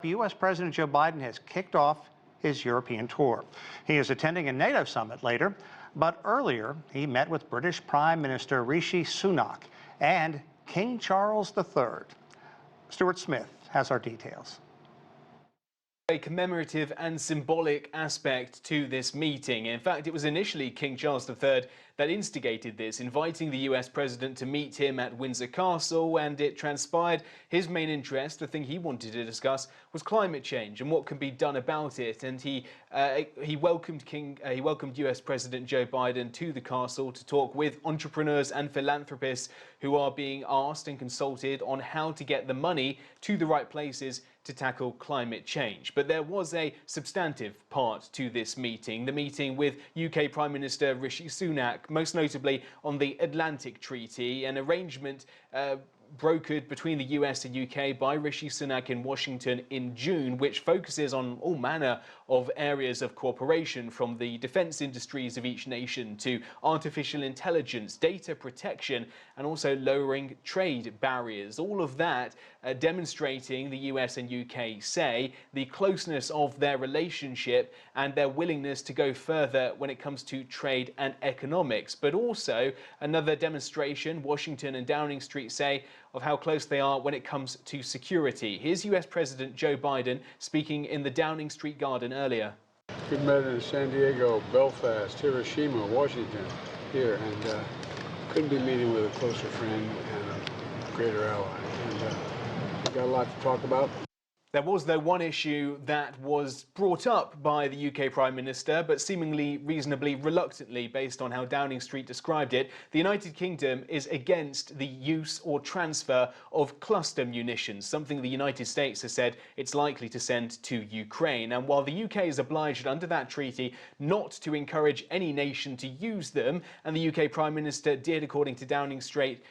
U.S. President Joe Biden has kicked off his European tour. He is attending a NATO summit later, but earlier he met with British Prime Minister Rishi Sunak and King Charles III. Stuart Smith has our details. A commemorative and symbolic aspect to this meeting. In fact, it was initially King Charles III that instigated this, inviting the US president to meet him at Windsor Castle, and it transpired his main interest, the thing he wanted to discuss, was climate change and what can be done about it. And he welcomed US President Joe Biden to the castle to talk with entrepreneurs and philanthropists who are being asked and consulted on how to get the money to the right places to tackle climate change. But there was a substantive part to this meeting, the meeting with UK Prime Minister Rishi Sunak, most notably on the Atlantic Treaty, an arrangement brokered between the US and UK by Rishi Sunak in Washington in June, which focuses on all manner of areas of cooperation, from the defense industries of each nation to artificial intelligence, data protection, and also lowering trade barriers. All of that demonstrating, the US and UK say, the closeness of their relationship and their willingness to go further when it comes to trade and economics. But also another demonstration, Washington and Downing Street say, of how close they are when it comes to security. Here's US President Joe Biden speaking in the Downing Street Garden earlier. Good met in San Diego, Belfast, Hiroshima, Washington, here, and couldn't be meeting with a closer friend and a greater ally. And we've got a lot to talk about. There was, though, one issue that was brought up by the UK Prime Minister, but seemingly reasonably reluctantly based on how Downing Street described it. The United Kingdom is against the use or transfer of cluster munitions, something the United States has said it's likely to send to Ukraine. And while the UK is obliged under that treaty not to encourage any nation to use them, and the UK Prime Minister did, according to Downing Street,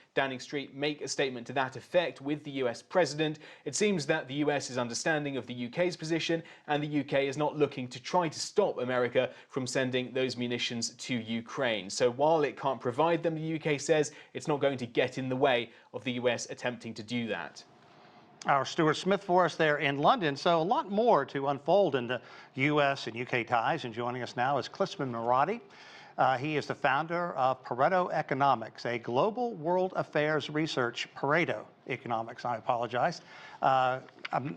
make a statement to that effect with the US President, it seems that the US is understanding of the UK's position, and the UK is not looking to try to stop America from sending those munitions to Ukraine. So while it can't provide them, the UK says it's not going to get in the way of the US attempting to do that. Our Stuart Smith for us there in London. So a lot more to unfold in the US and UK ties, and joining us now is Klisman Murati. He is the founder of Pareto Economics, a global world affairs research, Pareto Economics, I apologize, a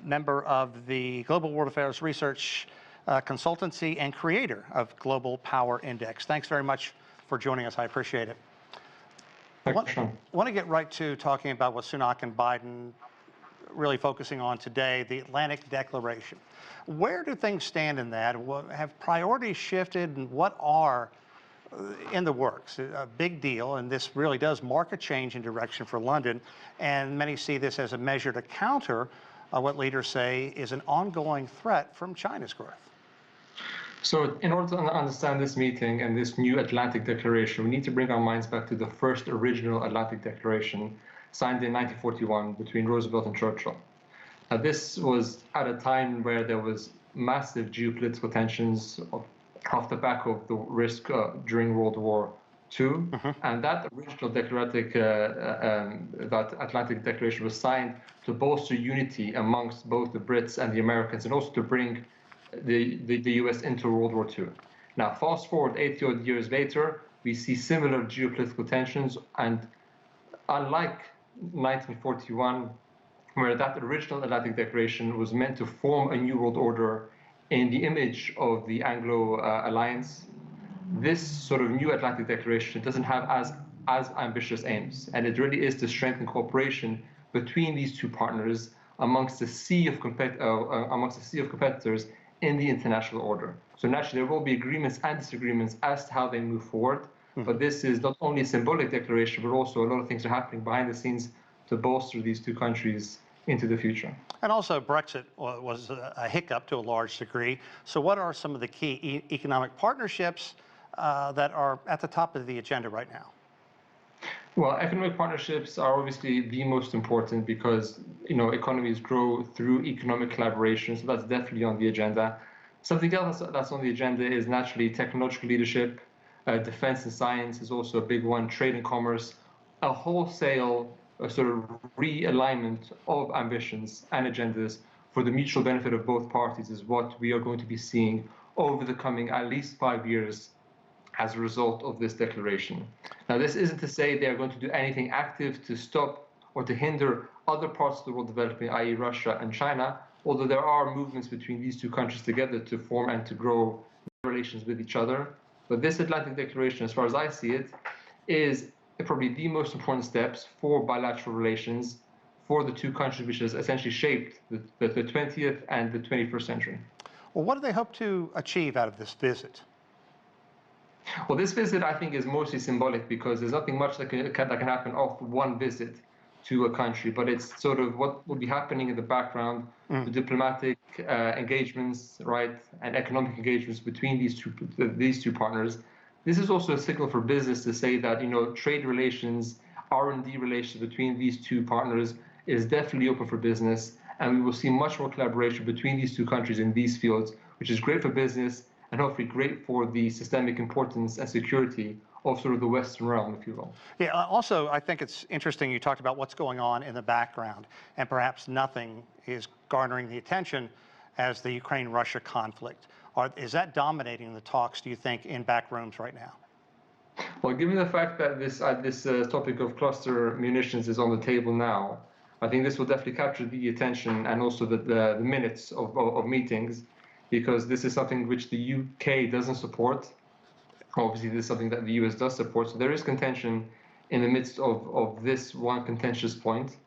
member of the Global World Affairs Research consultancy and creator of Global Power Index. Thanks very much for joining us. I appreciate it. I want to get right to talking about what Sunak and Biden really focusing on today, the Atlantic Declaration. Where do things stand in that? Have priorities shifted, and what are in the works? A big deal, and this really does mark a change in direction for London, and many see this as a measure to counter what leaders say is an ongoing threat from China's growth. So in order to understand this meeting and this new Atlantic Declaration, we need to bring our minds back to the first original Atlantic Declaration signed in 1941 between Roosevelt and Churchill. Now, this was at a time where there was massive geopolitical tensions off the back of the risk during World War II, and that original that Atlantic Declaration was signed to bolster unity amongst both the Brits and the Americans, and also to bring the US into World War II. Now, fast forward 80-odd years later, we see similar geopolitical tensions, and unlike 1941, where that original Atlantic Declaration was meant to form a new world order in the image of the Anglo Alliance, this sort of new Atlantic Declaration doesn't have as ambitious aims, and it really is to strengthen cooperation between these two partners amongst a sea of competitors in the international order. So naturally, there will be agreements and disagreements as to how they move forward, but this is not only a symbolic declaration, but also a lot of things are happening behind the scenes to bolster these two countries into the future. And also Brexit was a hiccup to a large degree. So what are some of the key economic partnerships that are at the top of the agenda right now? Well, economic partnerships are obviously the most important because, economies grow through economic collaboration, so that's definitely on the agenda. Something else that's on the agenda is naturally technological leadership. Defense and science is also a big one, trade and commerce, a wholesale sort of realignment of ambitions and agendas for the mutual benefit of both parties is what we are going to be seeing over the coming at least 5 years as a result of this declaration. Now, this isn't to say they are going to do anything active to stop or to hinder other parts of the world developing, i.e. Russia and China, although there are movements between these two countries together to form and to grow relations with each other. But this Atlantic Declaration, as far as I see it, is probably the most important steps for bilateral relations for the two countries, which has essentially shaped the 20th and the 21st century. Well, what do they hope to achieve out of this visit? Well, this visit, I think, is mostly symbolic because there's nothing much that can happen off one visit to a country, but it's sort of what will be happening in the background, the diplomatic engagements, right, and economic engagements between these two partners. This is also a signal for business to say that, you know, trade relations, R&D relations between these two partners is definitely open for business, and we will see much more collaboration between these two countries in these fields, which is great for business and hopefully great for the systemic importance and security of sort of the Western realm, if you will. Yeah, also, I think it's interesting you talked about what's going on in the background, and perhaps nothing is garnering the attention as the Ukraine-Russia conflict. Is that dominating the talks, do you think, in back rooms right now? Well, given the fact that this topic of cluster munitions is on the table now, I think this will definitely capture the attention and also the minutes of meetings, because this is something which the UK doesn't support. Obviously, this is something that the US does support. So there is contention in the midst of this one contentious point.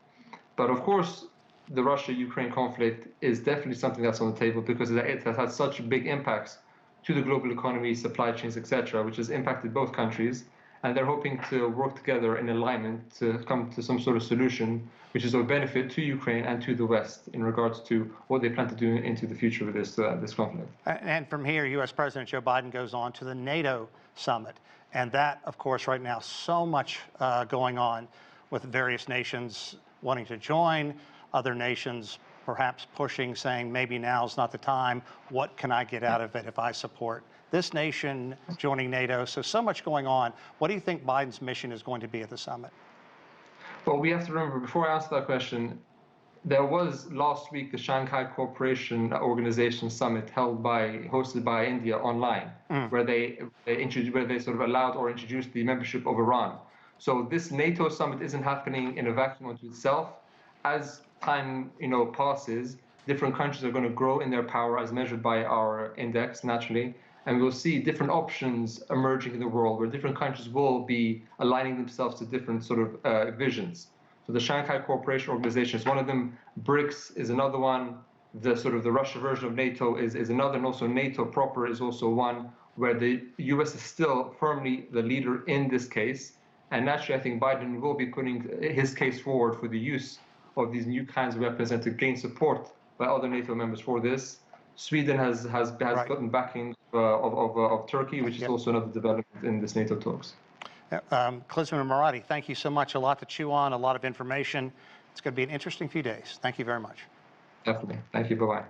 But of course, the Russia-Ukraine conflict is definitely something that's on the table because it has had such big impacts to the global economy, supply chains, etc., which has impacted both countries. And they're hoping to work together in alignment to come to some sort of solution, which is of benefit to Ukraine and to the West in regards to what they plan to do into the future with this conflict. And from here, U.S. President Joe Biden goes on to the NATO summit. And that, of course, right now, so much going on with various nations wanting to join, other nations perhaps pushing, saying maybe now's not the time. What can I get out of it if I support this nation joining NATO? So much going on. What do you think Biden's mission is going to be at the summit? Well, we have to remember, before I answer that question, there was last week the Shanghai Cooperation Organization Summit hosted by India online, where they sort of allowed or introduced the membership of Iran. So this NATO summit isn't happening in a vacuum unto itself. As time passes, different countries are going to grow in their power as measured by our index, naturally. And we'll see different options emerging in the world where different countries will be aligning themselves to different sort of visions. So the Shanghai Cooperation Organization is one of them. BRICS is another one. The sort of the Russia version of NATO is another, and also NATO proper is also one where the US is still firmly the leader in this case. And naturally, I think Biden will be putting his case forward for the use of these new kinds of weapons and to gain support by other NATO members for this. Sweden has gotten backing of Turkey, which is also another development in this NATO talks. Klisman Murati, thank you so much. A lot to chew on, a lot of information. It's going to be an interesting few days. Thank you very much. Definitely. Thank you. Bye-bye.